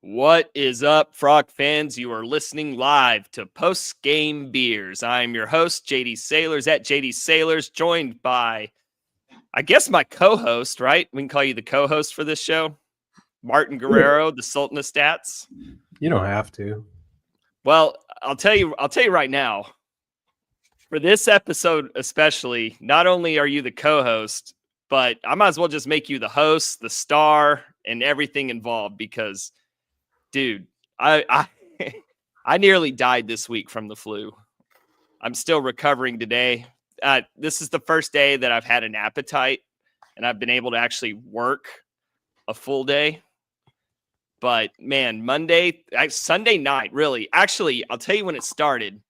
What is up, Frog fans? You are listening live to Postgame Beers. I'm your host, JD Sailors, at JD Sailors, joined by, I guess, my co-host, right? We can call you the co-host for this show, Martin Guerrero, the Sultan of Stats. You don't have to. Well, I'll tell you right now, for this episode especially, not only are you the co-host, but I might as well just make you the host, the star, and everything involved because dude, I I nearly died this week from the flu. I'm still recovering today. This is the first day that I've had an appetite and I've been able to actually work a full day. But man, Sunday night, really, actually, I'll tell you when it started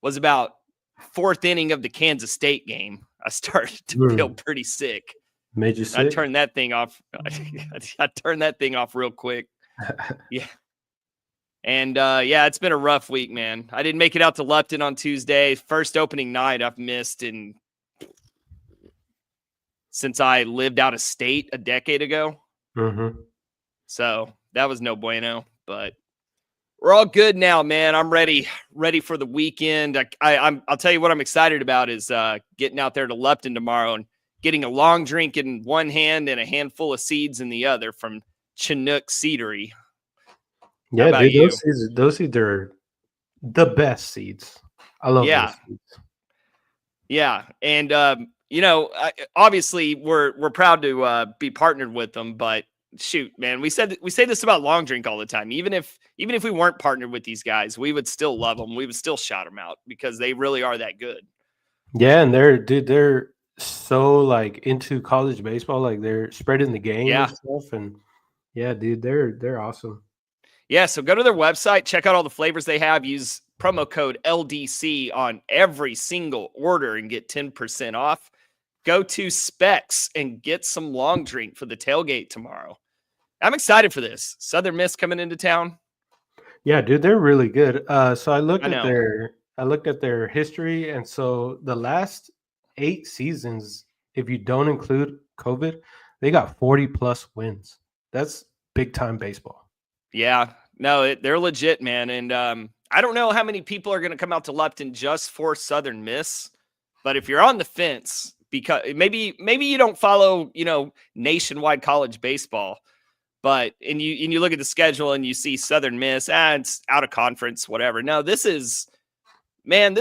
was about fourth inning of the Kansas State game. I started to feel pretty sick. Made you sick? I turned that thing off. I turned that thing off real quick. Yeah. And it's been a rough week, man. I didn't make it out to Lupton on Tuesday. First opening night I've missed since I lived out of state a decade ago. Mm-hmm. So that was no bueno, but we're all good now, man. I'm ready for the weekend. I'll tell you what I'm excited about is getting out there to Lupton tomorrow and getting a long drink in one hand and a handful of seeds in the other from Chinook Seedery. Yeah, dude, those seeds are the best seeds. I love those seeds. Yeah, and obviously we're proud to be partnered with them, but shoot, man, we say this about long drink all the time. Even if we weren't partnered with these guys, we would still love them. We would still shout them out because they really are that good. Yeah, and they're so like into college baseball, like they're spreading the game and stuff. And yeah, dude, they're awesome. Yeah, so go to their website, check out all the flavors they have, use promo code LDC on every single order and get 10% off. Go to Specs and get some long drink for the tailgate tomorrow. I'm excited for this. Southern Miss coming into town. Yeah, dude, they're really good. So I looked at their history, and so the last 8 seasons, if you don't include COVID, they got 40+ wins. That's big time baseball. Yeah, no, they're legit, man. And I don't know how many people are going to come out to Lupton just for Southern Miss, but if you're on the fence, because maybe you don't follow, nationwide college baseball, but and you look at the schedule and you see Southern Miss, it's out of conference, whatever. No, this is, man,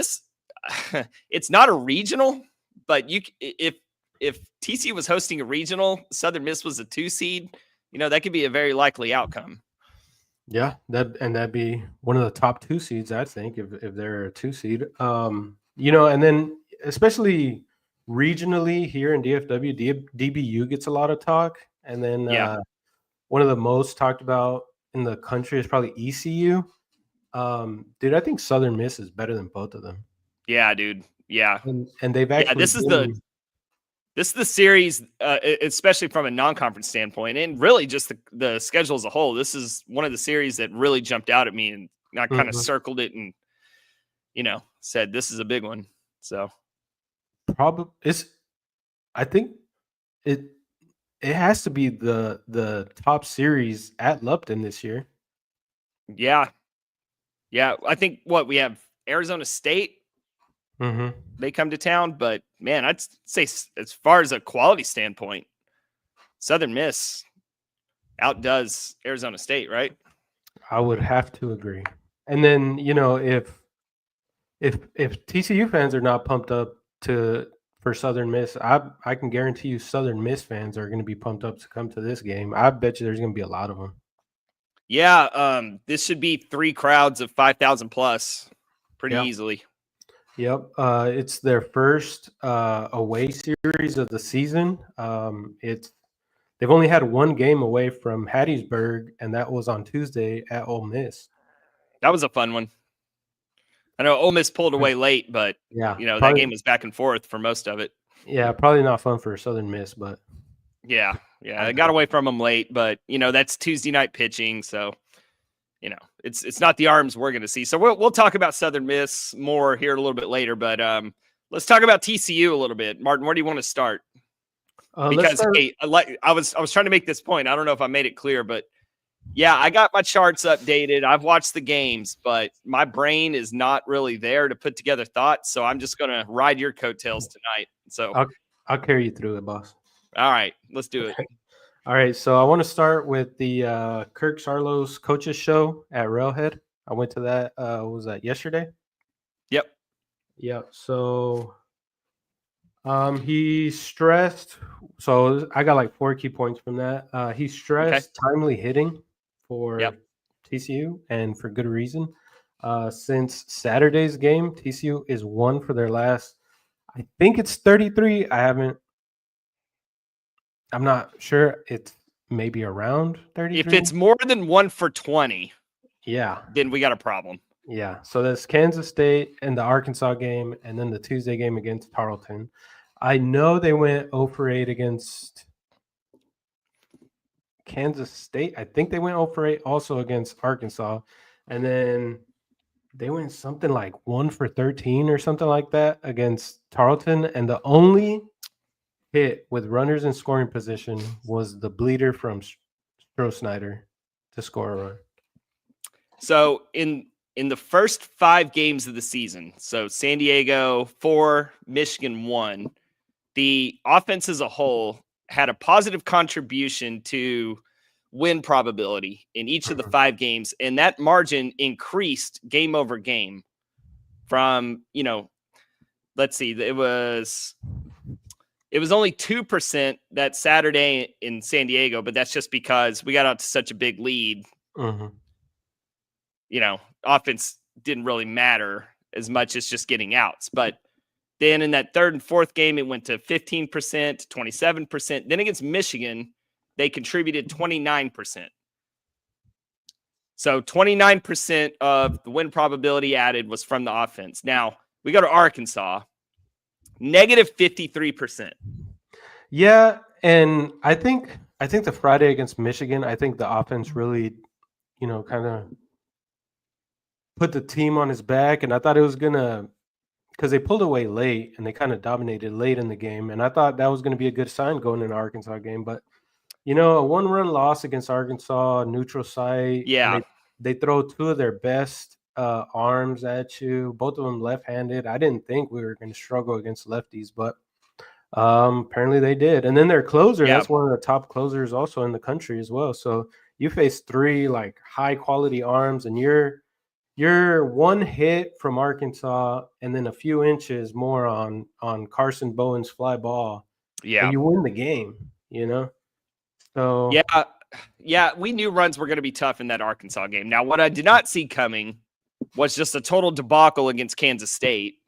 it's not a regional, but if TCU was hosting a regional, Southern Miss was a 2 seed, that could be a very likely outcome. Yeah, that'd be one of the top 2 seeds, I think, if they're a 2 seed. And then especially regionally here in DFW, DBU gets a lot of talk, and then one of the most talked about in the country is probably ECU. Dude, I think Southern Miss is better than both of them. Yeah, dude. Yeah, and they've actually This is the series, especially from a non-conference standpoint, and really just the schedule as a whole. This is one of the series that really jumped out at me, and I kind of circled it and, said this is a big one. So, I think it has to be the top series at Lupton this year. Yeah, I think we have Arizona State. Mm-hmm. They come to town, but man, I'd say as far as a quality standpoint, Southern Miss outdoes Arizona State, right? I would have to agree. And then, if TCU fans are not pumped up for Southern Miss, I can guarantee you Southern Miss fans are going to be pumped up to come to this game. I bet you there's going to be a lot of them. Yeah, this should be 3 crowds of 5,000 plus pretty easily. Yep, it's their first away series of the season. They've only had 1 game away from Hattiesburg, and that was on Tuesday at Ole Miss. That was a fun one. I know Ole Miss pulled away late, but that game was back and forth for most of it. Yeah, probably not fun for Southern Miss, but yeah, I got away from them late, but that's Tuesday night pitching, so. It's not the arms we're going to see. So we'll talk about Southern Miss more here a little bit later, but let's talk about TCU a little bit. Martin, where do you want to start? Because I was trying to make this point. I don't know if I made it clear, but Yeah, I got my charts updated. I've watched the games, but my brain is not really there to put together thoughts. So I'm just going to ride your coattails tonight. So, I'll carry you through it, boss. all right, let's do it. All right, so I want to start with the Kirk Sarlos coaches show at Railhead. I went to that. What was that yesterday? Yep. Yep. So he stressed. So I got like 4 key points from that. He stressed timely hitting for Yep. TCU, and for good reason. Since Saturday's game, TCU is 1 for their last. I think it's 33. I'm not sure. It's maybe around 33. If it's more than 1 for 20, yeah, then we got a problem. Yeah. So that's Kansas State and the Arkansas game, and then the Tuesday game against Tarleton. I know they went 0 for 8 against Kansas State. I think they went 0 for 8 also against Arkansas. And then they went something like 1 for 13 or something like that against Tarleton. And the only hit with runners in scoring position was the bleeder from Stroh to score a run. So in the first 5 games of the season, so San Diego 4, Michigan 1, the offense as a whole had a positive contribution to win probability in each of the 5 games, and that margin increased game over game from, let's see, it was only 2% that Saturday in San Diego, but that's just because we got out to such a big lead. Mm-hmm. Offense didn't really matter as much as just getting outs. But then in that 3rd and 4th game, it went to 15%, 27%. Then against Michigan, they contributed 29%. So 29% of the win probability added was from the offense. Now we go to Arkansas, negative 53%. Yeah, and I think the Friday against Michigan, I think the offense really, kind of put the team on his back, and I thought it was gonna, because they pulled away late and they kind of dominated late in the game, and I thought that was going to be a good sign going into Arkansas game. But a 1-run loss against Arkansas, neutral site, Yeah, and they throw 2 of their best arms at you, both of them left-handed. I didn't think we were going to struggle against lefties, but apparently they did. And then their closer, that's one of the top closers also in the country as well. So you face 3 like high quality arms, and you're 1 hit from Arkansas and then a few inches more on Carson Bowen's fly ball. Yeah. And you win the game, So yeah, we knew runs were going to be tough in that Arkansas game. Now, what I did not see coming was just a total debacle against Kansas State,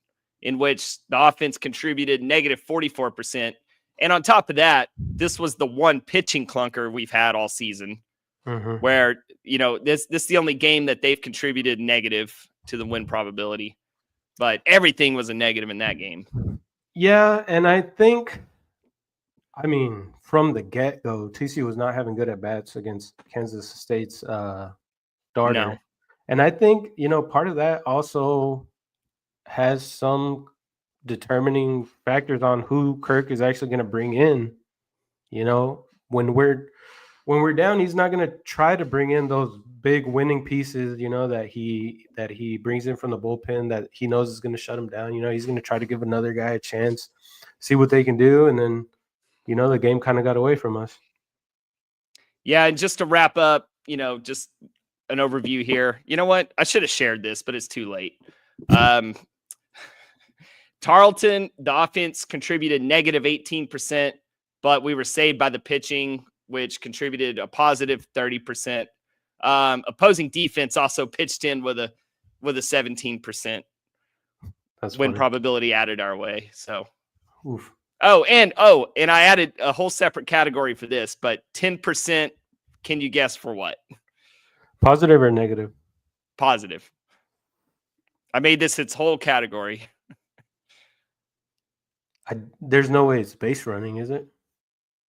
in which the offense contributed negative 44%. And on top of that, this was the one pitching clunker we've had all season, where, this is the only game that they've contributed negative to the win probability. But everything was a negative in that game. Yeah, and I think, from the get-go, TCU was not having good at-bats against Kansas State's starter. No. And I think, part of that also has some determining factors on who Kirk is actually going to bring in. When we're down, he's not going to try to bring in those big winning pieces, that he brings in from the bullpen that he knows is going to shut him down. He's going to try to give another guy a chance, see what they can do, and then the game kind of got away from us. Yeah, and just to wrap up, just an overview here. You know what? I should have shared this, but it's too late. Tarleton, the offense contributed negative 18%, but we were saved by the pitching, which contributed a positive 30%. Opposing defense also pitched in with a 17% win probability added our way. So, oof. And I added a whole separate category for this, but 10%. Can you guess for what? Positive or negative? Positive. I made this its whole category. There's no way it's base running, is it?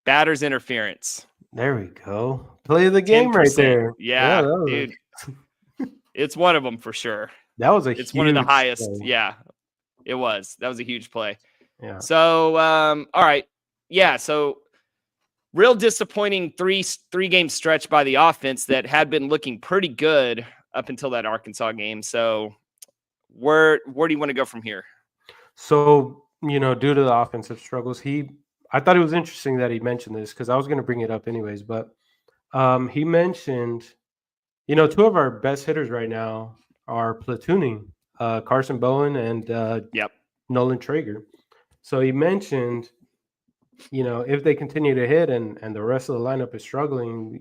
Batter's interference. There we go. Play of the game 10%. Right there. Yeah, dude. It's one of them for sure. That was It's one of the highest. Play. Yeah, it was. That was a huge play. Yeah. So, all right. Yeah. So real disappointing three-game stretch by the offense that had been looking pretty good up until that Arkansas game. So where do you want to go from here? So, due to the offensive struggles, I thought it was interesting that he mentioned this because I was going to bring it up anyways, but he mentioned, two of our best hitters right now are platooning, Carson Bowen and Yep. Nolan Traeger. So he mentioned, if they continue to hit and the rest of the lineup is struggling,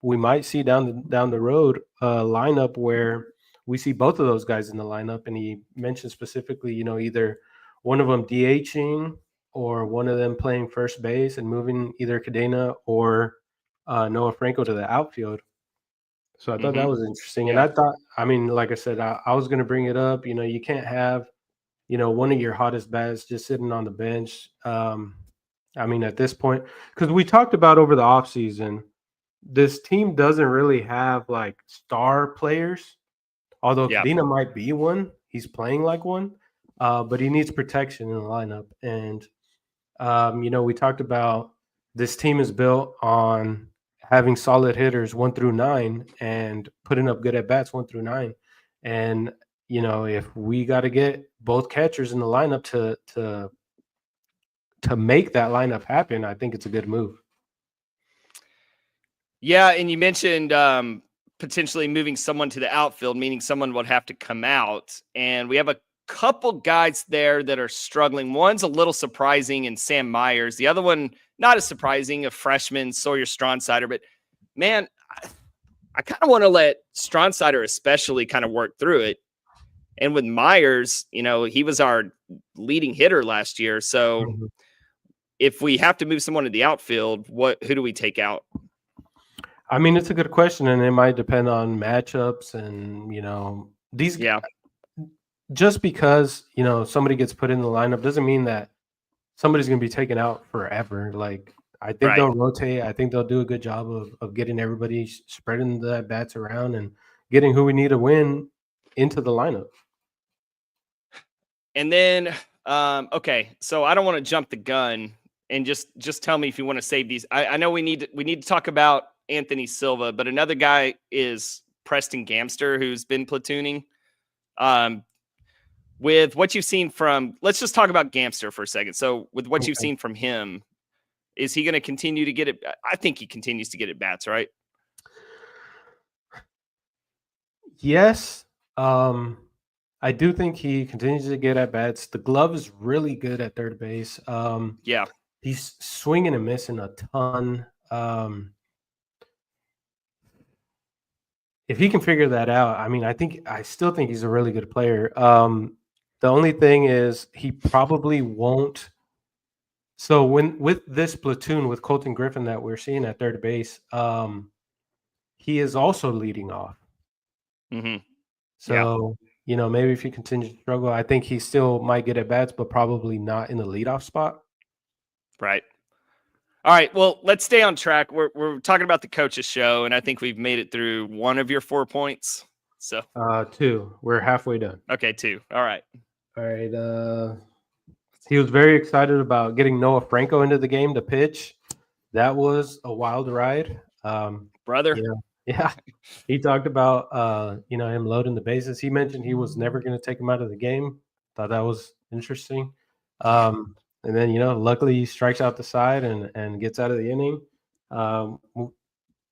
we might see down the road a lineup where we see both of those guys in the lineup. And he mentioned specifically, either one of them DHing or one of them playing first base and moving either Cadena or Noah Franco to the outfield. So I thought that was interesting. Yeah. And I thought, like I said, I was going to bring it up. You can't have, one of your hottest bats just sitting on the bench. At this point, because we talked about over the offseason, this team doesn't really have like star players, although Cadena might be one. He's playing like one, but he needs protection in the lineup. And, we talked about this team is built on having solid hitters 1 through 9 and putting up good at bats 1 through 9. And, if we got to get both catchers in the lineup to make that lineup happen, I think it's a good move. Yeah, and you mentioned potentially moving someone to the outfield, meaning someone would have to come out. And we have a couple guys there that are struggling. One's a little surprising in Sam Myers. The other one, not as surprising, a freshman, Sawyer Stronsider. But, man, I kind of want to let Stronsider especially kind of work through it. And with Myers, he was our leading hitter last year. So if we have to move someone to the outfield, who do we take out? It's a good question, and it might depend on matchups and, these. Yeah. Just because, somebody gets put in the lineup doesn't mean that somebody's going to be taken out forever. Like, I think they'll rotate. I think they'll do a good job of getting everybody spreading the bats around and getting who we need to win into the lineup. And then, okay, so I don't want to jump the gun, and just tell me if you want to save these. I know we need to talk about Anthony Silva, but another guy is Preston Gamster, who's been platooning. With what you've seen from, let's just talk about Gamster for a second. So with what you've seen from him, is he going to continue to get it? I think he continues to get at bats, right? Yes. I do think he continues to get at bats. The glove is really good at third base. Yeah. He's swinging and missing a ton. If he can figure that out, I still think he's a really good player. The only thing is he probably won't. So with this platoon with Colton Griffin that we're seeing at third base, he is also leading off. So, maybe if he continues to struggle, I think he still might get at bats, but probably not in the leadoff spot. Right. All right. Well, let's stay on track. We're talking about the coach's show, and I think we've made it through one of your 4 points. So 2. We're halfway done. Okay, 2. All right. He was very excited about getting Noah Franco into the game to pitch. That was a wild ride. Brother. Yeah. He talked about him loading the bases. He mentioned he was never going to take him out of the game. Thought that was interesting. And then, luckily he strikes out the side and gets out of the inning.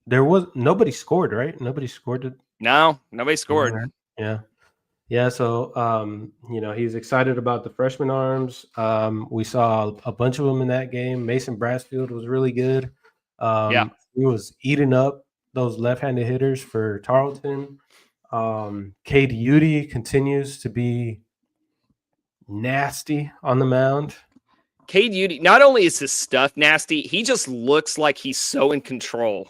There was nobody scored, right? Nobody scored. No, nobody scored. Yeah. Yeah. So, he's excited about the freshman arms. We saw a bunch of them in that game. Mason Brassfield was really good. He was eating up those left-handed hitters for Tarleton. Cade Udy continues to be nasty on the mound. Cade Udy, not only is his stuff nasty, he just looks like he's so in control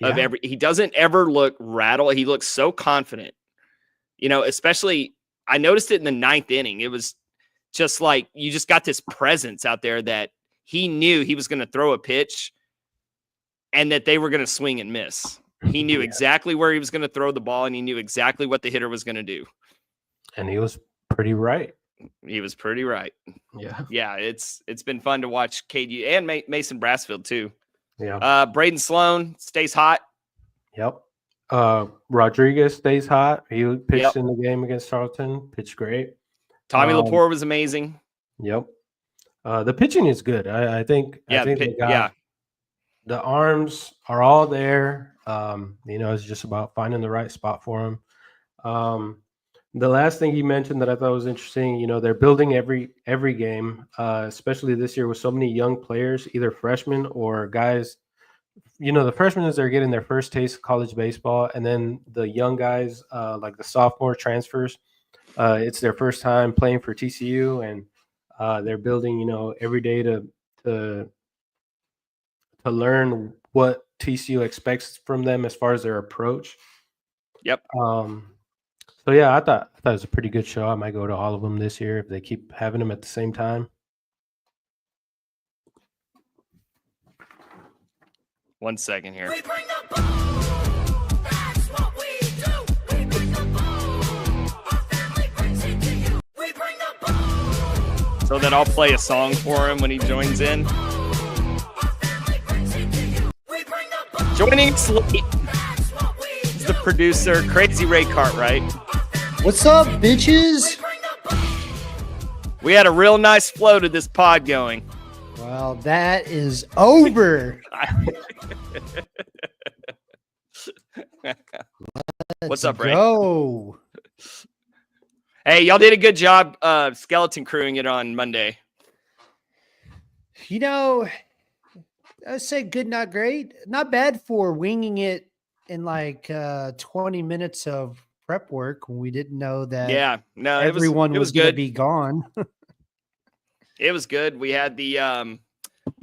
of he doesn't ever look rattled. He looks so confident, especially I noticed it in the 9th inning. It was just like, you just got this presence out there that he knew he was going to throw a pitch and that they were going to swing and miss. He knew exactly where he was going to throw the ball, and he knew exactly what the hitter was going to do. And he was pretty right. He was pretty right. Yeah. Yeah. It's been fun to watch KD and Mason Brassfield too. Yeah. Braden Sloan stays hot. Yep. Rodriguez stays hot. He pitched Yep. in the game against Charlton. Pitched great. Tommy Um, Lepore was amazing. Yep. The pitching is good. I think. Yeah, I think they got the arms are all there. It's just about finding the right spot for them. The last thing he mentioned that I thought was interesting, they're building every game, especially this year with so many young players, either freshmen or guys. The freshmen is they're getting their first taste of college baseball, and then the young guys, like the sophomore transfers, it's their first time playing for TCU, and they're building, every day to learn what TCU expects from them as far as their approach. Yep. So yeah, I thought it was a pretty good show. I might go to all of them this year if they keep having them at the same time. 1 second here. We bring the boom. That's what we do. We bring the boom. Our family brings it to you. We bring the boom. So that I'll play a song for him when he joins in. Our family brings it to you. We bring the boom. Joining us late That's what we is do. the producer, Crazy Ray Cartwright. What's up, bitches? Bring the boom. We had a real nice flow to this pod going. Well, that is over. What's up, Ray? Go. Hey, y'all did a good job skeleton crewing it on Monday. I say good, not great. Not bad for winging it in like 20 minutes of prep work when we didn't know that Yeah, no, everyone it was going to good. be gone. It was good. We had the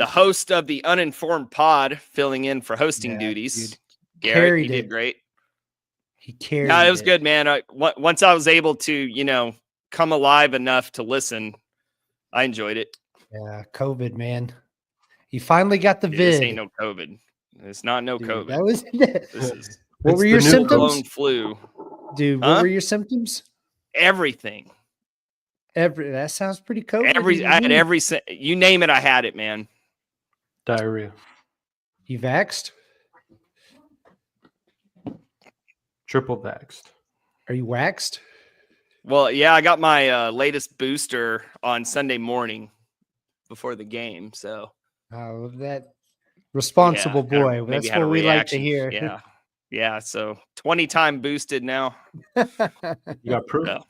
host of the Uninformed Pod filling in for hosting Yeah, duties. dude. Garrett, Carried he did it. great. He carried No, it was good, man. Once I was able to, come alive enough to listen, I enjoyed it. Yeah, COVID, man. He finally got the This vid. ain't no COVID. It's not no Dude, COVID. that was This is What It's were the your new symptoms? blown flu. Dude, Huh? what were your symptoms? Everything. That sounds pretty COVID. I had you name it, I had it, man. Diarrhea. You vaxxed? Triple vaxxed. Are you waxed? Well, yeah, I got my latest booster on Sunday morning before the game. So Oh, that responsible yeah, boy. maybe That's had a what we like to reaction. hear. Yeah. Yeah. So 20-time boosted now. You got proof? No.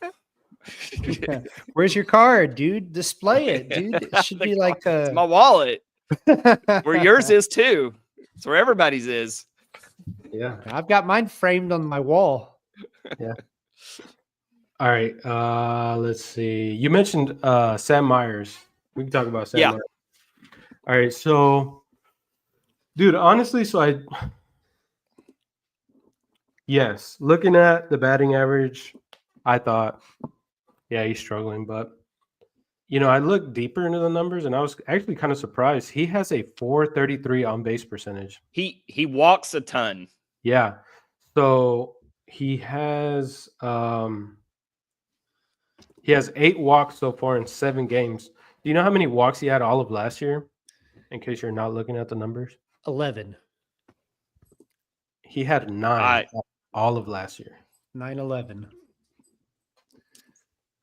Where's your card, dude? Display it, dude. It should be like It's my wallet. Where yours is too. It's where everybody's is. Yeah. I've got mine framed on my wall. All right. Let's see. You mentioned Sam Myers. We can talk about Sam Yeah. Myers. All right. So, dude, honestly, yes, looking at the batting average, I thought, yeah, he's struggling. But, I looked deeper into the numbers and I was actually kind of surprised. He has a 433 on base percentage. He walks a ton. Yeah. So he has 8 walks so far in 7 games. Do you know how many walks he had all of last year? In case you're not looking at the numbers. 11. He had 9 all of last year. 9-11.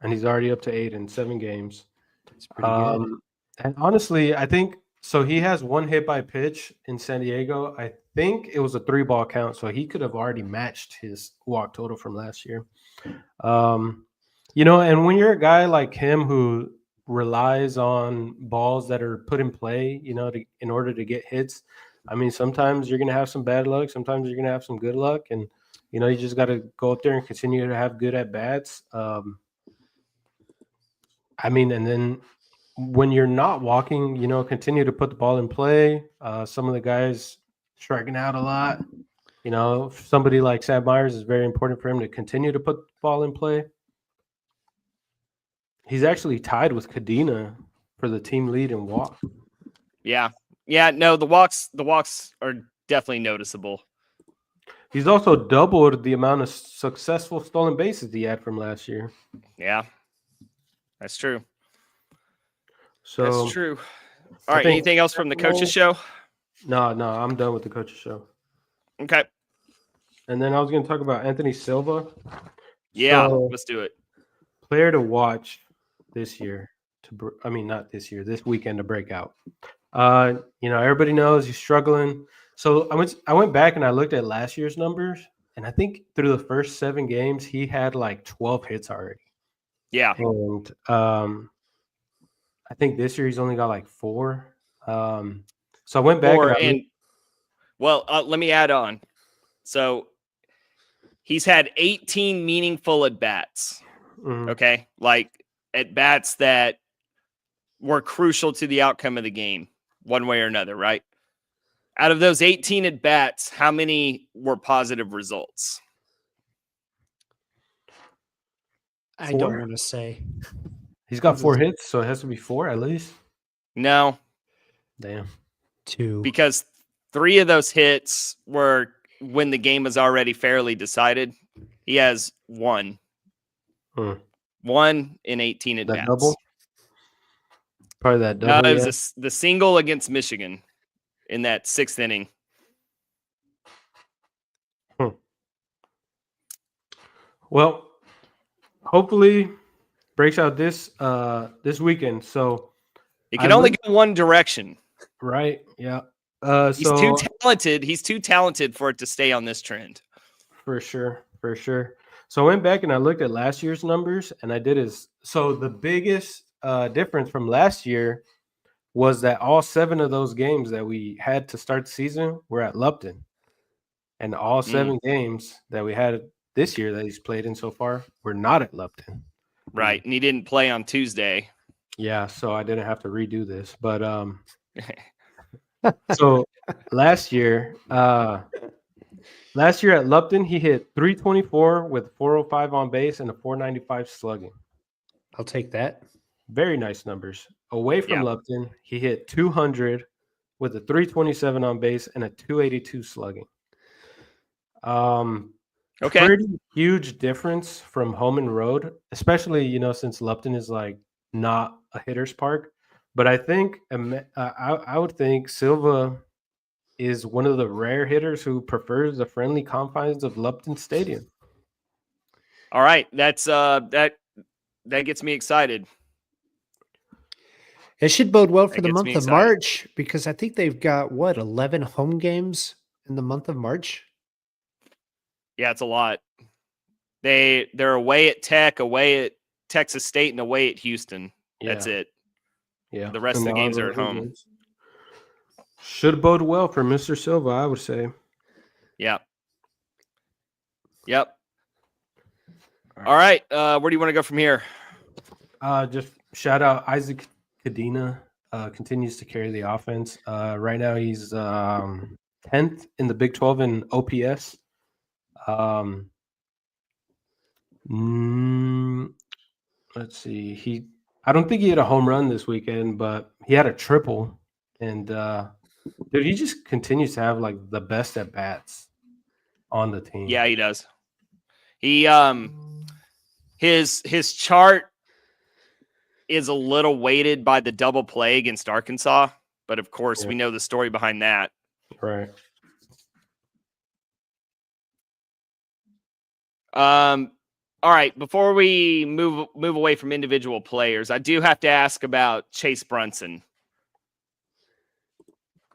And he's already up to 8 in 7 games. It's pretty good. And honestly, I think so. He has 1 hit by pitch in San Diego. I think it was a 3-ball count, so he could have already matched his walk total from last year. And when you're a guy like him who relies on balls that are put in play, in order to get hits, I mean, sometimes you're going to have some bad luck. Sometimes you're going to have some good luck. And, you just got to go up there and continue to have good at-bats. And then when you're not walking, continue to put the ball in play. Some of the guys striking out a lot. Somebody like Sam Myers is very important for him to continue to put the ball in play. He's actually tied with Cadena for the team lead in walk. Yeah. Yeah. No, the walks are definitely noticeable. He's also doubled the amount of successful stolen bases he had from last year. Yeah. That's true. So That's true. All right. Anything else from the coaches show? No, I'm done with the coach's show. Okay. And then I was going to talk about Anthony Silva. Yeah, So, let's do it. player to watch this year. Not this year. This weekend to break out. Everybody knows he's struggling. So I went back and I looked at last year's numbers, and I think through the first 7 games he had like 12 hits already. Yeah. And I think this year he's only got like 4. So I went back Let me add on. So he's had 18 meaningful at bats. Mhm. Okay. Like at bats that were crucial to the outcome of the game, one way or another, right? Out of those 18 at bats, how many were positive results? I don't 4? want to say. He's got 4 hits, so it has to be 4 at least. No, Damn. 2. because 3 of those hits were when the game was already fairly decided. He has 1. Hmm. 1 in 18 at That bats. double? Probably that No, double. it was the single against Michigan in that 6th inning. Well, hopefully breaks out this weekend. So It can only go one direction. right, yeah. He's too talented. He's too talented for it to stay on this trend. For sure. So I went back and I looked at last year's numbers, and the biggest difference from last year was that all 7 of those games that we had to start the season were at Lupton, and all 7 games that we had this year that he's played in so far were not at Lupton. Right, and he didn't play on Tuesday. Yeah, so I didn't have to redo this, but so last year at Lupton, he hit 324 with 405 on base and a 495 slugging. I'll take that. Very nice numbers. Away from Yeah. Lupton, he hit 200 with a 327 on base and a 282 slugging. Okay. Pretty huge difference from home and road, especially since Lupton is like not a hitter's park. But I think I would think Silva is one of the rare hitters who prefers the friendly confines of Lupton Stadium. All right, that's that gets me excited. It should bode well for That the gets month me of excited. March because I think they've got 11 home games in the month of March. Yeah, it's a lot. They're away at Tech, away at Texas State, and away at Houston. That's Yeah. it. Yeah. The rest of the games are at home. Should bode well for Mr. Silva, I would say. Yeah. Yep. All right. Where do you want to go from here? Just shout out Isaac Cadena. Continues to carry the offense. Right now he's 10th in the Big 12 in OPS. Let's see. I don't think he had a home run this weekend, but he had a triple. And dude, he just continues to have like the best at bats on the team. Yeah, he does. He his chart is a little weighted by the double play against Arkansas, but of course we know the story behind that. Right. All right, before we move away from individual players, I do have to ask about Chase Brunson.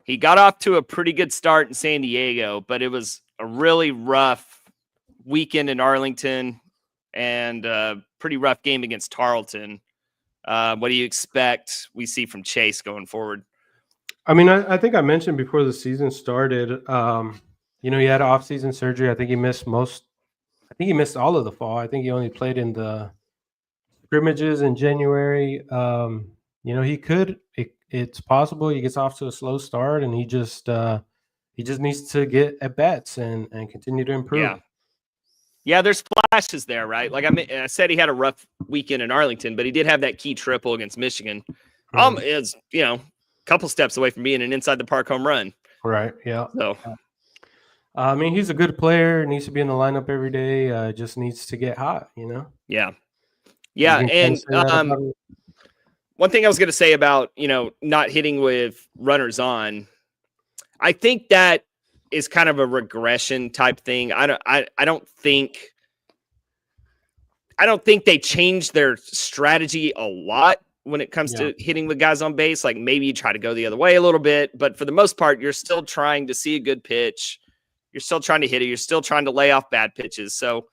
He got off to a pretty good start in San Diego, but it was a really rough weekend in Arlington and a pretty rough game against Tarleton. What do you expect we see from Chase going forward? I mean, I think I mentioned before the season started, he had off-season surgery. I think he missed all of the fall. I think he only played in the scrimmages in January. It's possible he gets off to a slow start, and he just needs to get at bats and continue to improve. Yeah, there's flashes there, right? Like I said, he had a rough weekend in Arlington, but he did have that key triple against Michigan. Is a couple steps away from being an inside the park home run. Right. Yeah. So, I mean, he's a good player. Needs to be in the lineup every day. Just needs to get hot. Yeah. And one thing I was going to say about not hitting with runners on, I think that is kind of a regression type thing. I don't think they changed their strategy a lot when it comes to hitting the guys on base. Like maybe you try to go the other way a little bit, but for the most part, you're still trying to see a good pitch. You're still trying to hit it. You're still trying to lay off bad pitches. So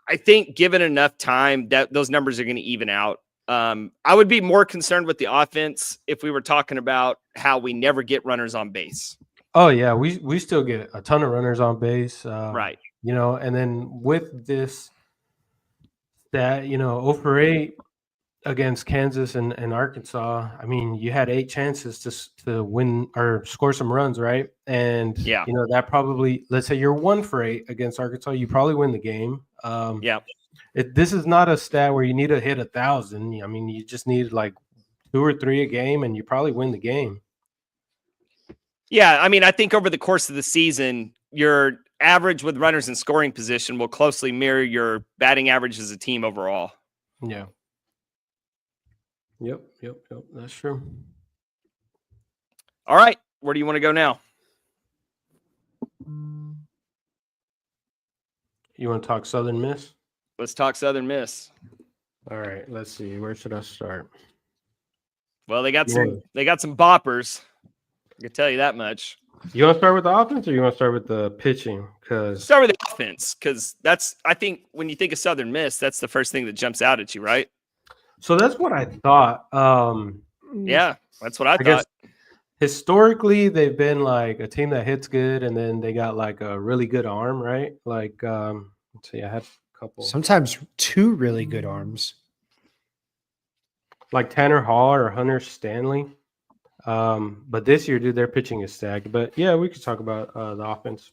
I think given enough time that those numbers are going to even out. I would be more concerned with the offense if we were talking about how we never get runners on base. Oh yeah, we still get a ton of runners on base. Right. And then with this stat, 0 for 8 against Kansas and Arkansas. I mean, you had 8 chances to win or score some runs, right? And that probably, let's say you're 1 for 8 against Arkansas, you probably win the game. This is not a stat where you need to hit 1,000. I mean, you just need like 2 or 3 a game, and you probably win the game. Yeah, I mean, I think over the course of the season, your average with runners in scoring position will closely mirror your batting average as a team overall. Yeah. Yep. That's true. All right, where do you want to go now? You want to talk Southern Miss? Let's talk Southern Miss. All right, let's see. Where should I start? Well, they got some boppers. I can tell you that much. You want to start with the offense, or you want to start with the pitching? Start with the offense, because I think when you think of Southern Miss, that's the first thing that jumps out at you, right? So that's what I thought. Yeah, that's what I thought. Guess historically, they've been like a team that hits good, and then they got like a really good arm, right? Like, let's see, I had a couple. Sometimes 2 really good arms. Like Tanner Hall or Hunter Stanley. But this year, dude, their pitching is stacked. But yeah, we could talk about the offense.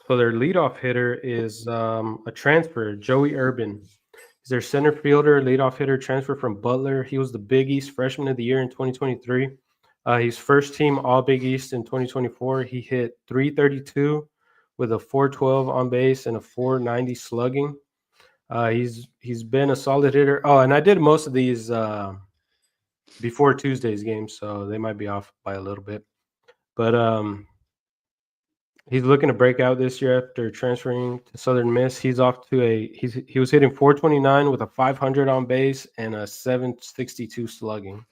So their leadoff hitter is a transfer, Joey Urban. He's their center fielder, leadoff hitter, transfer from Butler. He was the Big East Freshman of the Year in 2023. He's first team All Big East in 2024. He hit .332 with a .412 on base and a .490 slugging. He's been a solid hitter. Oh, and I did most of these before Tuesday's game, so they might be off by a little bit. But he's looking to break out this year after transferring to Southern Miss. He's off to he was hitting .429 with a .500 on base and a .762 slugging.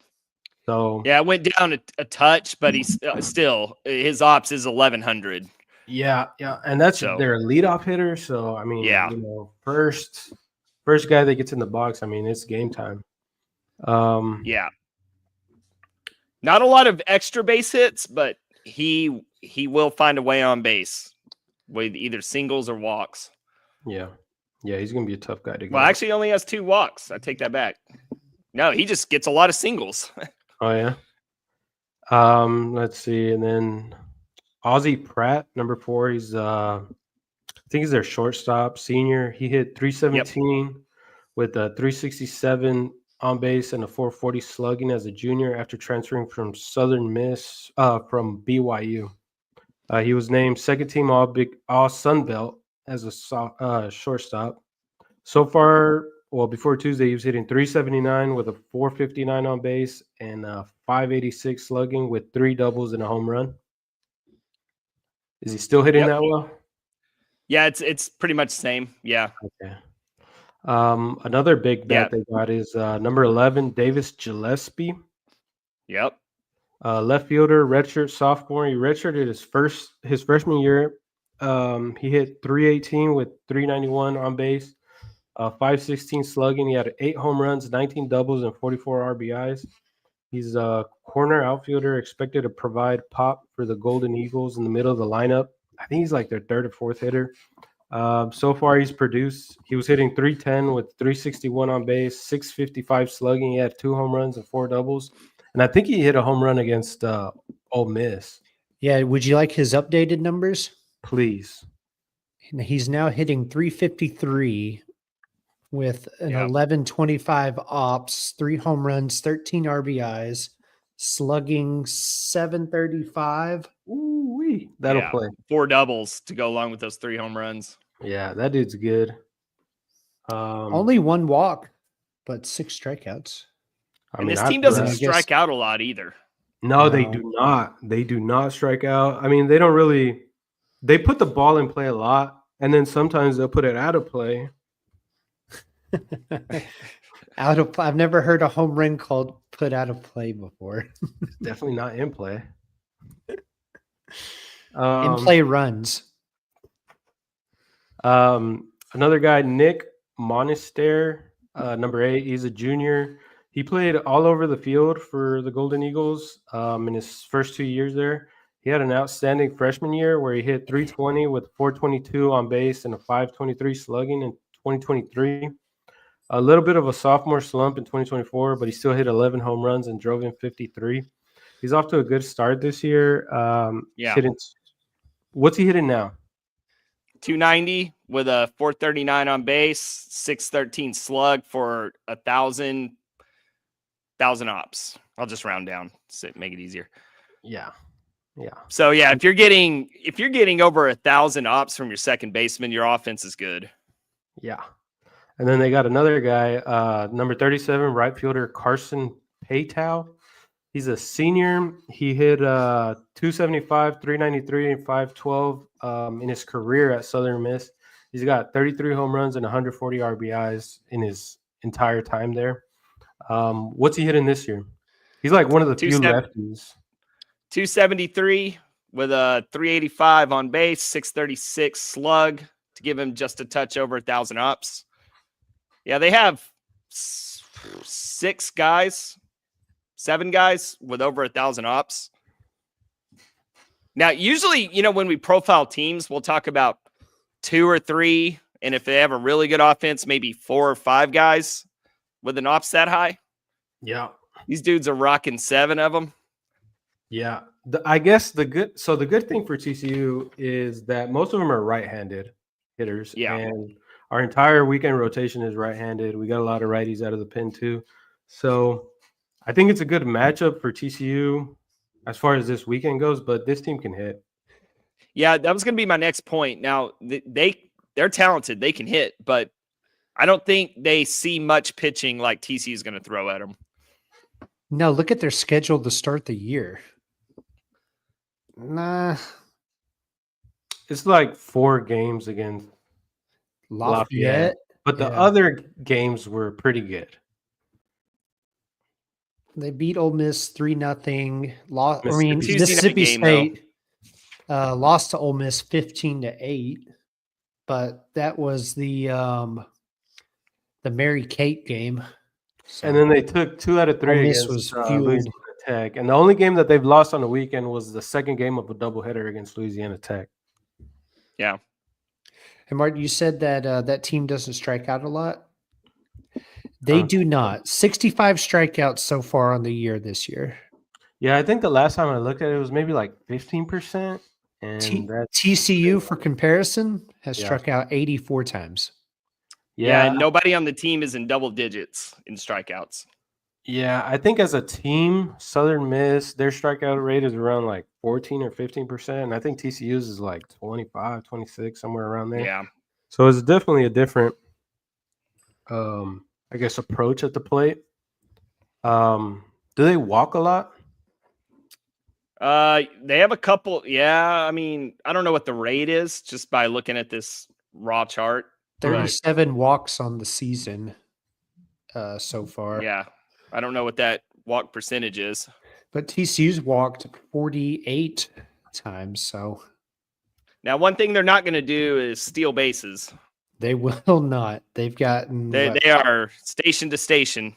So yeah, it went down a touch, but he's still his ops is 1,100. Yeah, and that's their leadoff hitter. So I mean, first guy that gets in the box. I mean, it's game time. Yeah, not a lot of extra base hits, but he will find a way on base with either singles or walks. Yeah, he's gonna be a tough guy to get. Well, actually, he only has 2 walks. I take that back. No, he just gets a lot of singles. Oh yeah. Let's see, and then Ozzie Pratt, number 4. He's I think he's their shortstop, senior. He hit .317 with a .367 on base and a .440 slugging as a junior after transferring from Southern Miss from BYU. He was named second team All Sun Belt as a shortstop. So far, well, before Tuesday, he was hitting .379 with a .459 on base and a .586 slugging with 3 doubles and a home run. Is he still hitting that well? Yeah, it's pretty much the same. Yeah. Okay. Another big bet they got is number 11, Davis Gillespie. Yep. Left fielder, redshirt sophomore. He redshirted his freshman year. He hit .318 with .391 on base, .516 slugging. He had 8 home runs, 19 doubles, and 44 RBIs. He's a corner outfielder, expected to provide pop for the Golden Eagles in the middle of the lineup. I think he's like their 3rd or 4th hitter. So far, he's produced. He was hitting .310 with .361 on base, .655 slugging. He had 2 home runs and 4 doubles. And I think he hit a home run against Ole Miss. Yeah, would you like his updated numbers? Please. He's now hitting .353 with an 1125 ops, 3 home runs, 13 RBIs, slugging .735. Ooh-wee. That'll play. 4 doubles to go along with those 3 home runs. Yeah, that dude's good. Only 1 walk, but 6 strikeouts. And this team doesn't strike out a lot either. No, they No. do not. They do not strike out. I mean, they don't really. They put the ball in play a lot, and then sometimes they'll put it out of play. I've never heard a home run called put out of play before. It's definitely not in play. In play runs. Another guy, Nick Monaster, number 8. He's a junior. He played all over the field for the Golden Eagles in his first 2 years there. He had an outstanding freshman year where he hit 320 with 422 on base and a 523 slugging in 2023. A little bit of a sophomore slump in 2024, but he still hit 11 home runs and drove in 53. He's off to a good start this year. Yeah. What's he hitting now? 290 with a 439 on base, 613 slug for 1,000 ops. I'll just round down, so make it easier. Yeah. So yeah, if you're getting over 1,000 ops from your second baseman, your offense is good. Yeah. And then they got another guy, number 37, right fielder Carson Paytow. He's a senior. He hit 275, 393, and 512 in his career at Southern Miss. He's got 33 home runs and 140 RBIs in his entire time there. What's he hitting this year? He's like one of the few lefties. 273 with a 385 on base, 636 slug to give him just a touch over 1,000 ups. Yeah, they have 7 guys with over 1,000 ups. Now, usually, when we profile teams, we'll talk about 2 or 3, and if they have a really good offense, maybe 4 or 5 guys with an ops that high. Yeah. These dudes are rocking 7 of them. Yeah. I guess the good thing for TCU is that most of them are right-handed hitters. Yeah. And our entire weekend rotation is right-handed. We got a lot of righties out of the pen too. So I think it's a good matchup for TCU as far as this weekend goes, but this team can hit. Yeah, that was going to be my next point. Now, they're talented. They can hit, but I don't think they see much pitching like TCU is going to throw at them. No, look at their schedule to start the year. Nah. It's like 4 games against Lafayette. But the other games were pretty good. They beat Ole Miss 3-0. Mississippi Mississippi game, State lost to Ole Miss 15-8, but that was the Mary Kate game. So And then they took 2 out of 3 Ole Miss against was fueled. Louisiana Tech. And the only game that they've lost on the weekend was the second game of a doubleheader against Louisiana Tech. Yeah. And Martin, you said that that team doesn't strike out a lot. They do not. 65 strikeouts so far on the year this year. Yeah, I think the last time I looked at it was maybe like 15%. And TCU, for comparison, has Yeah. struck out 84 times. Yeah, yeah, and nobody on the team is in double digits in strikeouts. yeah. I think as a team, Southern Miss, their strikeout rate is around like 14 or 15%. And I think TCU's is like 25, 26, somewhere around there. Yeah. So it's definitely a different, I guess, approach at the plate. Do they walk a lot? They have a couple. Yeah, I mean, I don't know what the rate is just by looking at this raw chart. 37 walks on the season so far. Yeah, I don't know what that walk percentage is. But TCU's walked 48 times, so Now, one thing they're not going to do is steal bases. they will not. They've gotten They are station to station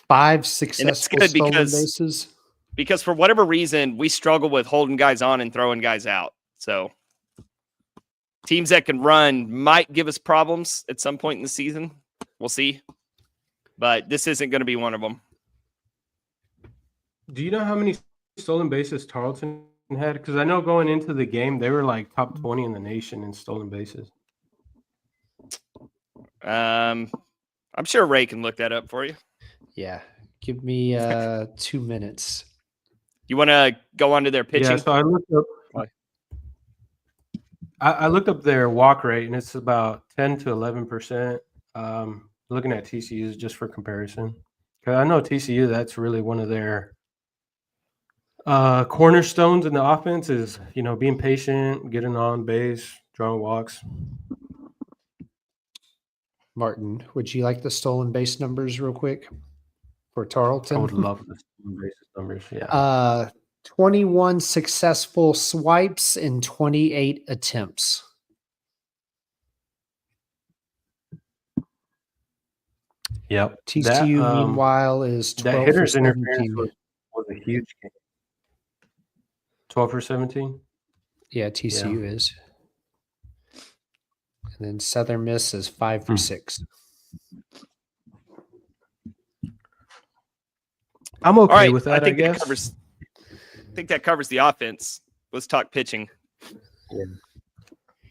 5 successful good stolen because- bases. because for whatever reason we struggle with holding guys on and throwing guys out. So teams that can run might give us problems at some point in the season. We'll see. But this isn't going to be one of them. Do you know how many stolen bases Tarleton had? Because I know going into the game, they were like top 20 in the nation in stolen bases. I'm sure Ray can look that up for you. Yeah. Give me 2 minutes. You want to go on to their pitching? Yeah, so I looked up. I looked up their walk rate, and it's about 10 to 11%. Looking at TCU's just for comparison, because I know TCU, that's really one of their Cornerstones in the offense is, being patient, getting on base, drawing walks. Martin, would you like the stolen base numbers real quick for I Tarleton? would love the basis numbers. Yeah. 21 successful swipes and 28 attempts. Yep. TCU, meanwhile, is 12 that for hitter's interference 17. was a huge game. 12 for 17. Yeah, TCU is. And then Southern Miss is 5 for 6. I'm okay All right, with that, I guess. I think that covers the offense. Let's talk pitching. Yeah.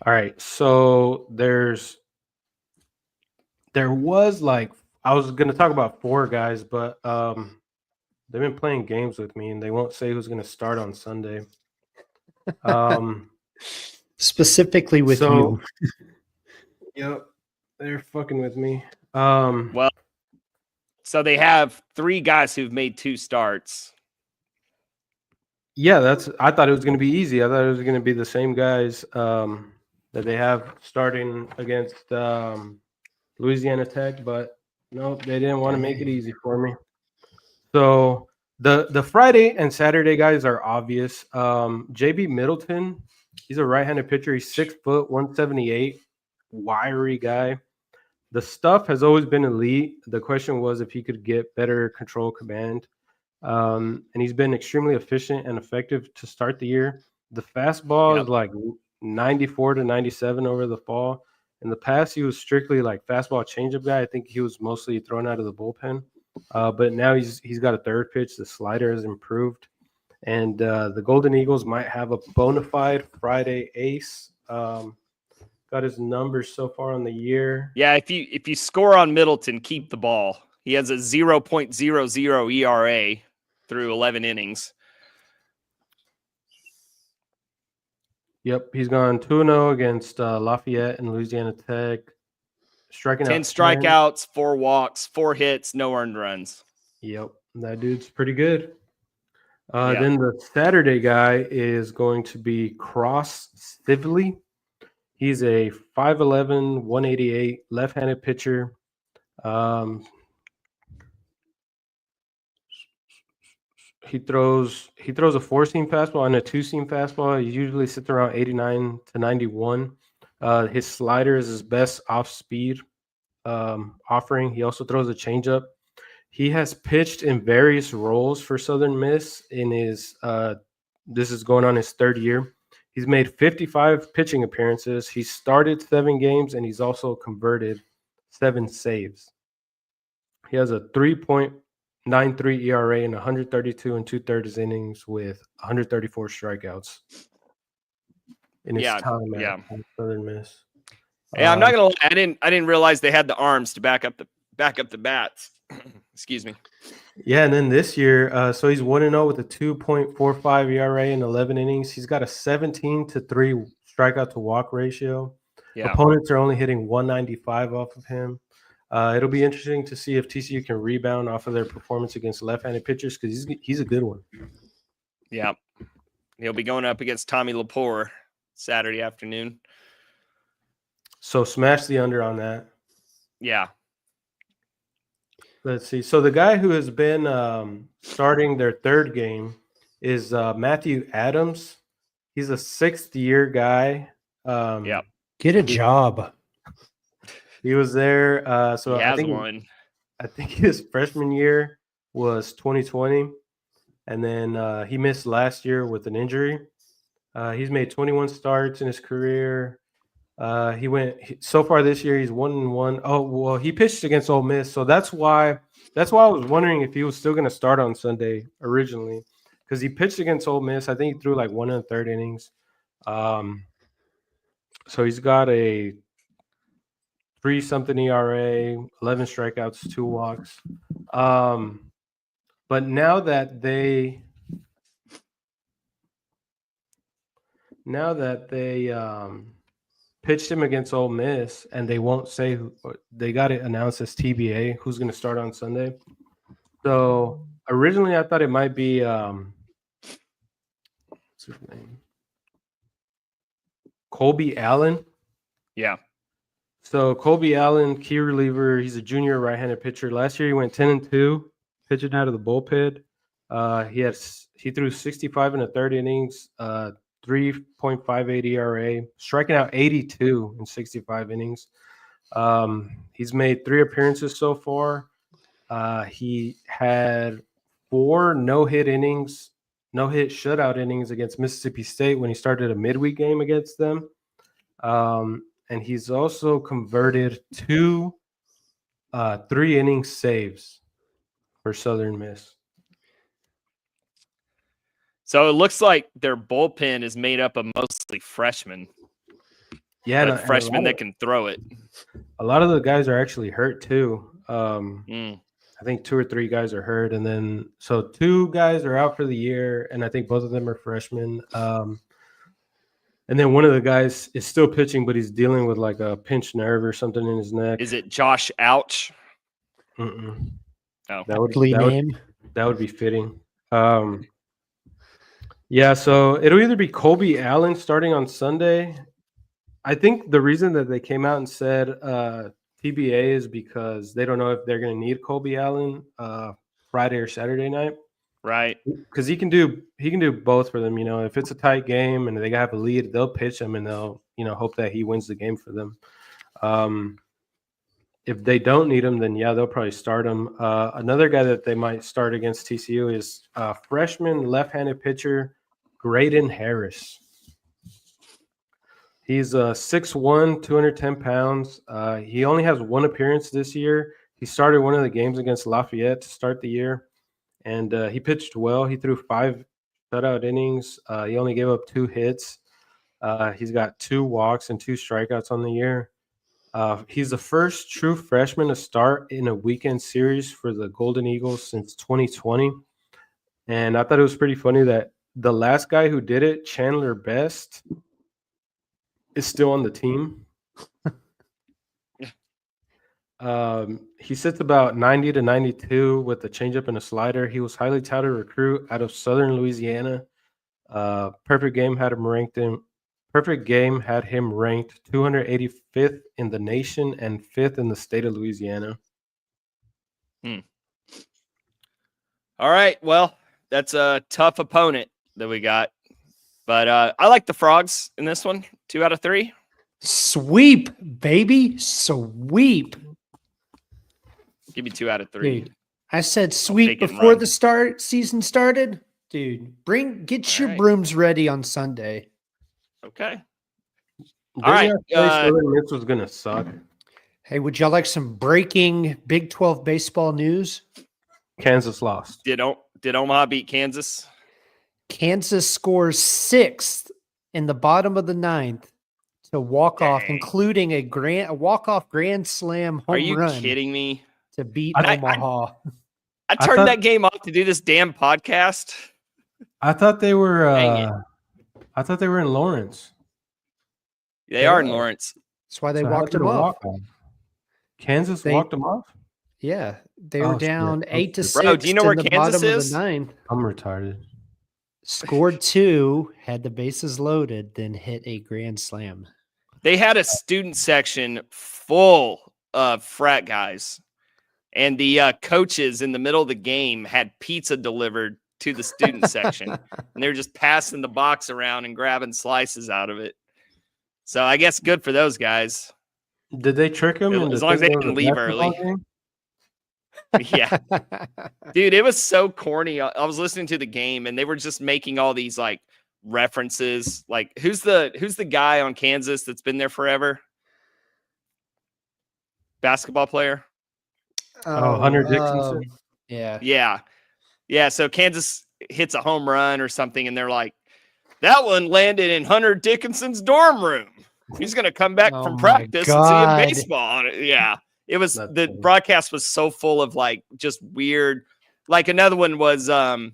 All right. So there was I was going to talk about 4 guys, but they've been playing games with me, and they won't say who's going to start on Sunday. Specifically with you. Yep, they're fucking with me. Well, so they have 3 guys who've made 2 starts. Yeah, I thought it was going to be easy. I thought it was going to be the same guys that they have starting against Louisiana Tech, but no, they didn't want to make it easy for me. So the Friday and Saturday guys are obvious. JB Middleton, he's a right-handed pitcher. He's 6 foot, 178, wiry guy. The stuff has always been elite. The question was if he could get better control command. And he's been extremely efficient and effective to start the year. The fastball is like 94 to 97 over the fall. In the past, he was strictly like fastball changeup guy. I think he was mostly thrown out of the bullpen. But now he's got a third pitch. The slider has improved. And the Golden Eagles might have a bona fide Friday ace. Got his numbers so far on the year. Yeah, if you score on Middleton, keep the ball. He has a 0.00 ERA through 11 innings. Yep, he's gone 2-0 against Lafayette and Louisiana Tech. Striking 10 out strikeouts, 4 walks, 4 hits, no earned runs. Yep, that dude's pretty good. Then the Saturday guy is going to be Cross Sively. He's a 5'11", 188 left-handed pitcher. He throws a 4-seam fastball and a 2-seam fastball. He usually sits around 89 to 91. His slider is his best off-speed offering. He also throws a changeup. He has pitched in various roles for Southern Miss in his this is going on his 3rd year. He's made 55 pitching appearances. He's started 7 games, and he's also converted 7 saves. He has a 3.93 ERA in 132 and 2/3 innings with 134 strikeouts in his time at Southern Miss. Yeah, I'm not gonna lie. I didn't realize they had the arms to back up the bats. Excuse me. Yeah, and then this year, so he's 1-0 with a 2.45 ERA in 11 innings. He's got a 17-3 strikeout to walk ratio. Yeah. Opponents are only hitting 195 off of him. It'll be interesting to see if TCU can rebound off of their performance against left-handed pitchers because he's a good one. Yeah. He'll be going up against Tommy Lepore Saturday afternoon. So smash the under on that. Yeah. Let's see. So the guy who has been starting their 3rd game is Matthew Adams. He's a 6th-year guy. Get a job. He was there. So he has one. I think his freshman year was 2020, and then he missed last year with an injury. He's made 21 starts in his career. So far this year, he's 1-1. Oh, well, he pitched against Ole Miss, so that's why I was wondering if he was still going to start on Sunday originally, because he pitched against Ole Miss. I think he threw like 1 1/3 innings. So he's got a 3-something ERA, 11 strikeouts, 2 walks. But now that they pitched him against Ole Miss, and they won't say they got it announced as TBA who's going to start on Sunday. So originally I thought it might be What's his name? Colby Allen. Yeah. So Colby Allen, key reliever. He's a junior right-handed pitcher. Last year he went 10-2, pitching out of the bullpen. He threw 65 in the third innings, 3.58 ERA, striking out 82 in 65 innings. He's made 3 appearances so far. He had 4 no-hit shutout innings against Mississippi State when he started a midweek game against them. And he's also converted 2 3-inning saves for Southern Miss. So it looks like their bullpen is made up of mostly freshmen. Yeah, But freshmen that can throw it. A lot of the guys are actually hurt too. Mm. I think 2 or 3 guys are hurt, and then so 2 guys are out for the year, and I think both of them are freshmen. And then one of the guys is still pitching, but he's dealing with like a pinched nerve or something in his neck. Is it Josh Ouch? Mm-mm. Oh, That would name. that would be fitting. Yeah, so it'll either be Colby Allen starting on Sunday. I think the reason that they came out and said TBA is because they don't know if they're going to need Colby Allen Friday or Saturday night. right. Because he can do both for them. You know, if it's a tight game and they have a lead, they'll pitch him and they'll hope that he wins the game for them. If they don't need him, then yeah, they'll probably start him. Another guy that they might start against TCU is freshman left-handed pitcher Graydon Harris. He's 6'1", 210 pounds. He only has 1 appearance this year. He started one of the games against Lafayette to start the year, and he pitched well. He threw 5 shutout innings. He only gave up 2 hits. He's got 2 walks and 2 strikeouts on the year. He's the first true freshman to start in a weekend series for the Golden Eagles since 2020. And I thought it was pretty funny that the last guy who did it, Chandler Best, is still on the team. He sits about 90 to 92 with a changeup and a slider. He was highly touted recruit out of Southern Louisiana. Perfect Game had him ranked 285th in the nation and 5th in the state of Louisiana. All right. Well, that's a tough opponent that we got. But I like the Frogs in this one. 2 out of 3. Sweep, baby. Sweep. Give me 2 out of 3. Dude, I said sweep take it and before run. the season started. Dude, get your right. brooms ready on Sunday. Okay. Didn't right, y'all say Southern Miss was gonna suck? Hey, would y'all like some breaking Big 12 baseball news? Kansas lost. Did Omaha beat Kansas? Kansas scores 6th in the bottom of the 9th to walk off, Dang. including a walk-off grand slam home Are you run kidding me? to beat I- Omaha. I I turned thought- that game off to do this damn podcast. I thought they were. Dang it. I thought they were in Lawrence. They are in Yeah. Lawrence. That's why they So how walked did him it off. walk off? Kansas They- walked them off. Yeah, they Oh, were shit. down I'm 8-6. Bro, do you know in where the Kansas bottom is? of the 9th? I'm retarded. Scored 2, had the bases loaded, then hit a grand slam. They had a student section full of frat guys, and the coaches in the middle of the game had pizza delivered to the student section, and they were just passing the box around and grabbing slices out of it. So I guess good for those guys. Did they trick him? As long as they didn't leave early. Yeah, dude, it was so corny. I was listening to the game, and they were just making all these like references. Like, who's the guy on Kansas that's been there forever? Basketball player. Oh, Hunter Dickinson. Yeah. Yeah. So Kansas hits a home run or something, and they're like, "That one landed in Hunter Dickinson's dorm room. He's gonna come back Oh from my practice God. and see a baseball." Yeah. It was That's the funny. broadcast was so full of like just weird. Like another one was that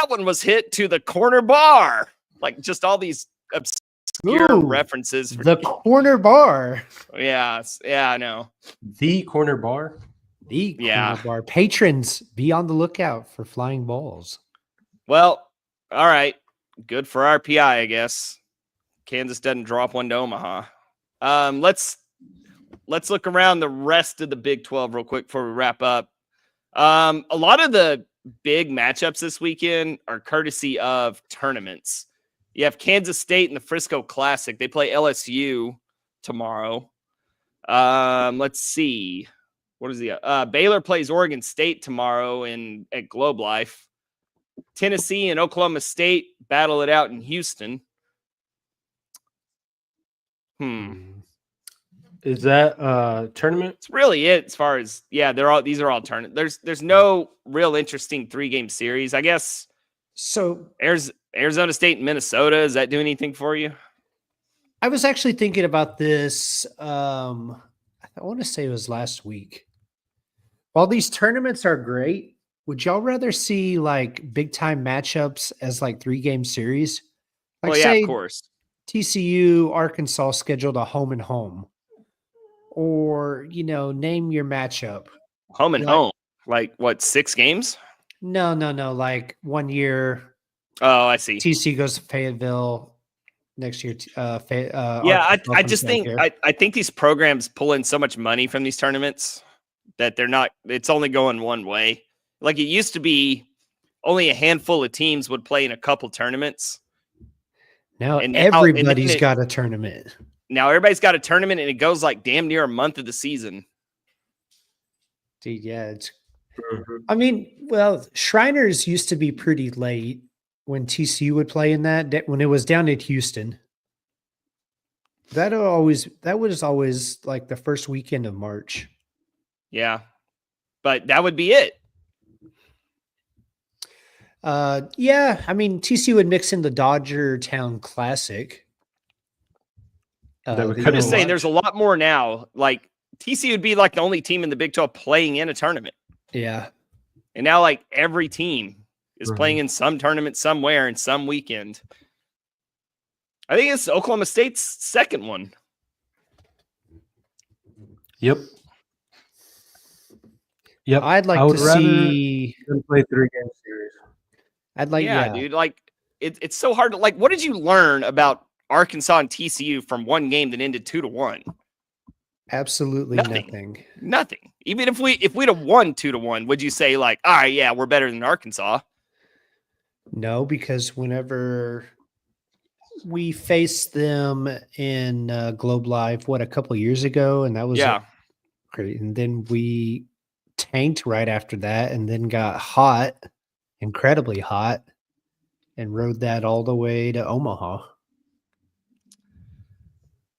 one was hit to the corner bar. Like just all these obscure Ooh, references. The corner bar. Yeah, I know. The corner bar. The Yeah. corner bar. Patrons, be on the lookout for flying balls. Well, all right. good for RPI, I guess. Kansas doesn't drop one to Omaha. Let's look around the rest of the Big 12 real quick before we wrap up. A lot of the big matchups this weekend are courtesy of tournaments. You have Kansas State in the Frisco Classic. They play LSU tomorrow. Let's see. What is the Baylor plays Oregon State tomorrow at Globe Life. Tennessee and Oklahoma State battle it out in Houston. Is that tournament? It's really it as far as these are all tournament. There's no real interesting 3-game series. I guess So Arizona State and Minnesota, does that do anything for you? I was actually thinking about this. I want to say it was last week. While these tournaments are great, would y'all rather see like big time matchups as like 3-game series? Like Well, yeah, say of course. TCU, Arkansas scheduled a home and home. Or, name your matchup. Home and Like- home. Like what, 6 games? No. Like 1 year, Oh, I see. TC goes to Fayetteville. Next year, Yeah, Arkansas I comes just back think here. I think these programs pull in so much money from these tournaments that it's only going one way. Like it used to be only a handful of teams would play in a couple tournaments. Now and now- everybody's and then got a tournament. Now everybody's got a tournament and it goes like damn near a month of the season. Dude, yeah, I mean, well, Shriners used to be pretty late when TCU would play in that when it was down at Houston. That was always like the first weekend of March. Yeah. But that would be it. Yeah, I mean, TCU would mix in the Dodger Town Classic. That would that I'm kinda just you saying watch. there's a lot more now. Like TCU would be like the only team in the Big 12 playing in a tournament. Yeah. And now like every team is Mhm. playing in some tournament somewhere in some weekend. I think it's Oklahoma State's second one. Yep. Yep. I'd like I would to rather see. them play 3-game series. I'd like, yeah. Dude. Like it's so hard to like. What did you learn about Arkansas and TCU from one game that ended 2-1? Absolutely Nothing. nothing. Nothing. Even if we'd have won 2-1, would you say like, all right, yeah, we're better than Arkansas? No, because whenever we faced them in Globe Live, a couple years ago, and that was Yeah. great. And then we tanked right after that, and then got hot, incredibly hot, and rode that all the way to Omaha.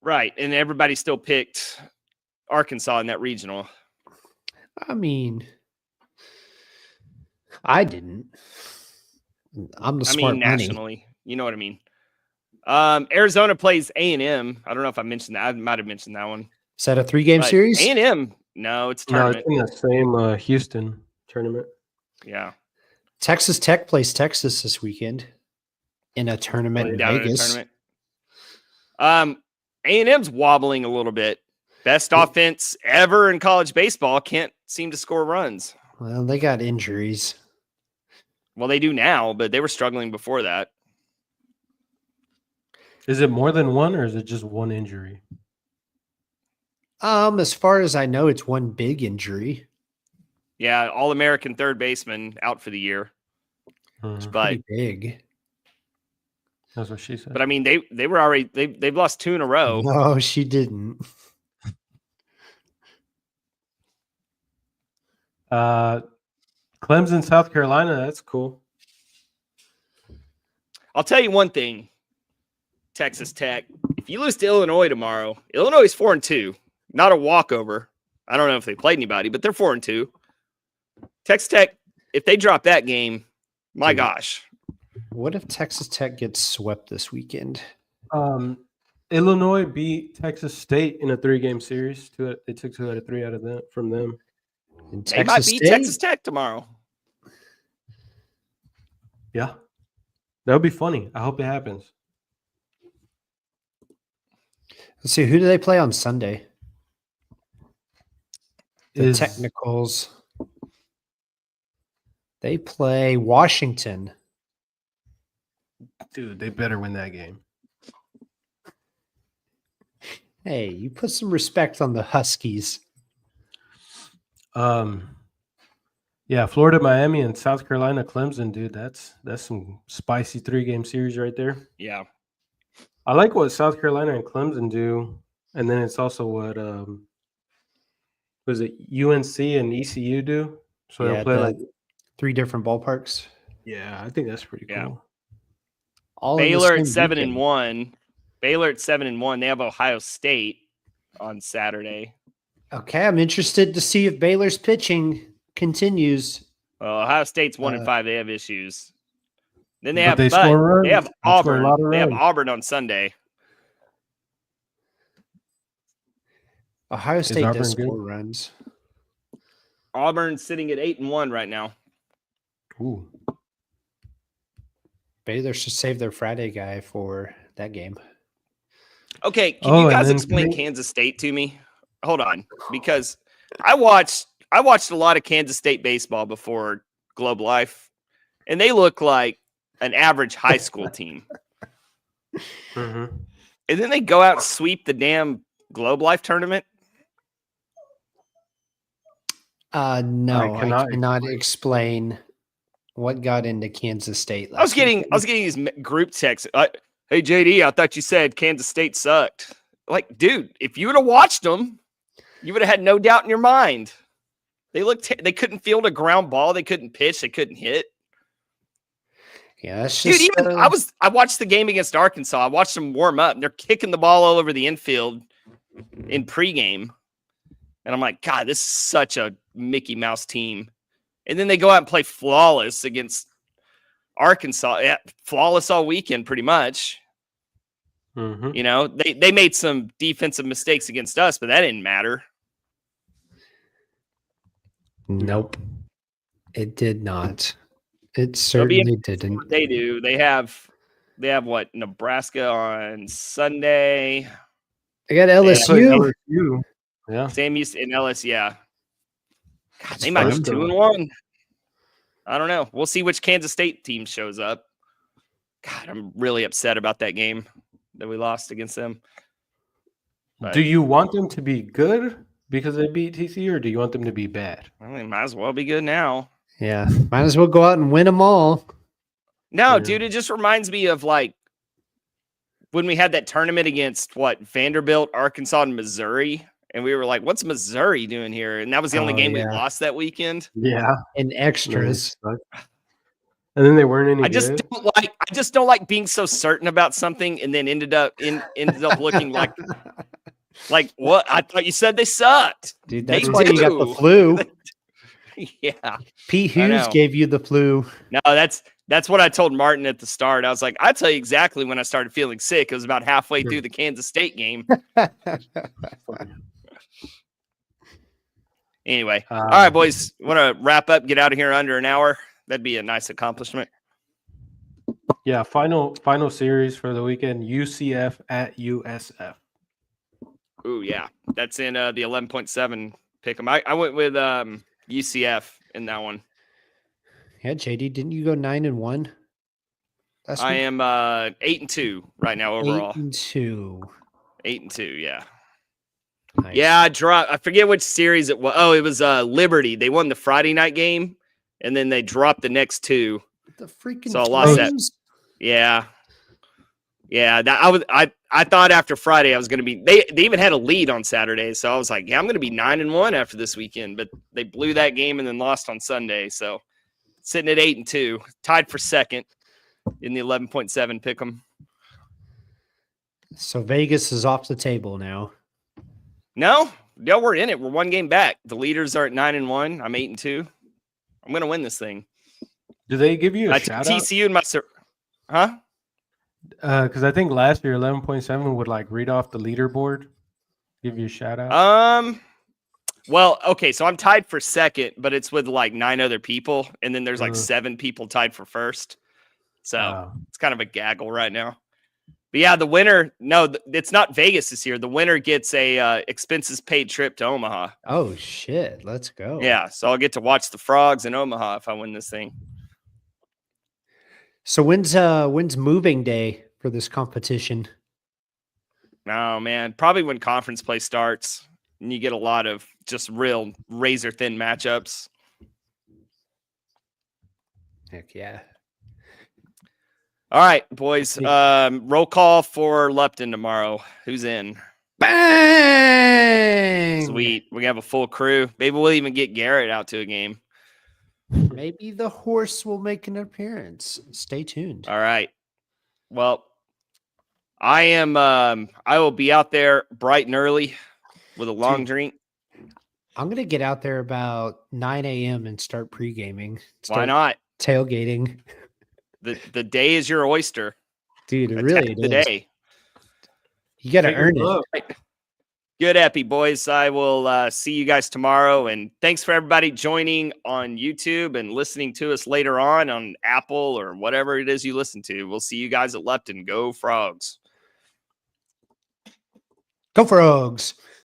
Right. And everybody still picked Arkansas in that regional. I mean, I didn't. I'm the smart money. Nationally. You know what I mean? Arizona plays A&M. I don't know if I mentioned that. I might have mentioned that one. Is that a 3-game series? A&M. No, it's a No, tournament. it's in the same Houston tournament. Yeah. Texas Tech plays Texas this weekend in a tournament in Down in a Vegas. tournament. A&M's wobbling a little bit. Best offense ever in college baseball, can't seem to score runs. Well, they got injuries. Well, they do now, but they were struggling before that. Is it more than one, or is it just one injury? As far as I know, it's one big injury. Yeah, All-American third baseman out for the year. But Pretty big. That's what she said. I mean, they were already they've lost 2 in a row. No, she didn't. Clemson, South Carolina. That's cool. I'll tell you one thing, Texas Tech. If you lose to Illinois tomorrow, Illinois is 4-2, not a walkover. I don't know if they played anybody, but they're 4-2. Texas Tech, if they drop that game, my gosh. What if Texas Tech gets swept this weekend? Illinois beat Texas State in a 3-game series. They took 2 out of 3 from them. And They might beat Texas Tech tomorrow. Yeah, that would be funny. I hope it happens. Let's see, who do they play on Sunday? The Is- Technicals. They play Washington. Dude, they better win that game. Hey, you put some respect on the Huskies. Yeah, Florida, Miami, and South Carolina, Clemson, dude. That's some spicy 3-game series right there. Yeah. I like what South Carolina and Clemson do, and then it's also what was it UNC and ECU do? So Yeah, they'll play the like 3 different ballparks. yeah, I think that's pretty Yeah. cool. All in the Baylor at same 7-1. weekend. Baylor at 7-1. They have Ohio State on Saturday. Okay, I'm interested to see if Baylor's pitching continues. Well, Ohio State's 1-5. They have issues. Then they But have they score they runs. have They score a Auburn. lot of They have runs. Auburn on Sunday. Ohio State Auburn does good? score runs. Auburn's sitting at 8-1 right now. Ooh. Baylor should save their Friday guy for that game. Okay, can Oh, you and guys then explain can they- Kansas State to me? Hold on, because I watched a lot of Kansas State baseball before Globe Life, and they look like an average high school team. Mm-hmm. And then they go out and sweep the damn Globe Life tournament. No, I cannot cannot explain what got into Kansas State. I was getting these group texts. Hey JD, I thought you said Kansas State sucked. Like, dude, if you would have watched them, you would have had no doubt in your mind. They they couldn't field a ground ball. They couldn't pitch. They couldn't hit. Yeah, that's Dude, just. even I watched the game against Arkansas. I watched them warm up. And they're kicking the ball all over the infield in pregame. And I'm like, God, this is such a Mickey Mouse team. And then they go out and play flawless against Arkansas. Yeah, flawless all weekend, pretty much. Mm-hmm. You know, they made some defensive mistakes against us, but that didn't matter. Nope, it did not. It They'll be certainly interested in didn't. what they do. They have what, Nebraska on Sunday. I got Play LSU. LSU. Yeah. Sam Houston and Ellis, yeah. God, It's they might fun, be though. 2-1. I don't know. We'll see which Kansas State team shows up. God, I'm really upset about that game that we lost against them. But, Do you want them to be good because they beat TCU, or do you want them to be bad? well, they might as well be good now. Yeah, might as well go out and win them all. No, Yeah. dude, it just reminds me of like when we had that tournament against Vanderbilt, Arkansas, and Missouri. And we were like, what's Missouri doing here? And that was the only Oh, game yeah. we lost that weekend. Yeah. And extras. And then they weren't any I just good. don't like being so certain about something and then ended up looking like what? I thought you said they sucked. Dude, They that's why you got the do. flu. Yeah. Pete I Hughes know. gave you the flu. No, that's what I told Martin at the start. I was like, I'll tell you exactly when I started feeling sick. It was about halfway through the Kansas State game. Anyway. All right, boys. Want to wrap up, get out of here under an hour? That'd be a nice accomplishment. Yeah, final series for the weekend, UCF at USF. Ooh, yeah. That's in the 11.7 pick 'em. I went with UCF in that one. Yeah, JD, didn't you go 9-1? Last I week? am 8-2 right now overall. 8-2. 8-2, yeah. Nice. Yeah, I dropped. I forget which series it was. Oh, it was Liberty. They won the Friday night game, and then they dropped the next two. The freaking So I lost that. Flames? Yeah, yeah. I thought after Friday I was going to be. They even had a lead on Saturday, so I was like, yeah, I'm going to be 9-1 after this weekend. But they blew that game and then lost on Sunday. So sitting at 8-2, tied for second in the 11.7 pick 'em. So Vegas is off the table now. No, we're in it. We're one game back. The leaders are at 9-1. I'm 8-2. I'm going to win this thing. Do they give you a I took shout out? TCU and my huh? Because I think last year 11.7 would like read off the leaderboard, give you a shout out. Well, okay, so I'm tied for second, but it's with like 9 other people, and then there's like Ugh. 7 people tied for first. So Wow. it's kind of a gaggle right now. But yeah, the winner, no, it's not Vegas this year. The winner gets a expenses paid trip to Omaha. Oh, shit. Let's go. Yeah, so I'll get to watch the Frogs in Omaha if I win this thing. So when's moving day for this competition? Oh man, probably when conference play starts and you get a lot of just real razor thin matchups. Heck yeah. All right, boys. Big- Roll call for Lupton tomorrow. Who's in? Bang! Sweet. We have a full crew. Maybe we'll even get Garrett out to a game. Maybe the horse will make an appearance. Stay tuned. All right. Well, I will be out there bright and early with a long Dude. drink. I'm gonna get out there about 9 a.m. and start pre-gaming. Why Start not? tailgating? The day is your oyster. Dude, it Attack really the is. day. You gotta Take your earn it. look. Good epi, boys. I will see you guys tomorrow. And thanks for everybody joining on YouTube and listening to us later on Apple or whatever it is you listen to. We'll see you guys at Lupton. Go Frogs. Go Frogs.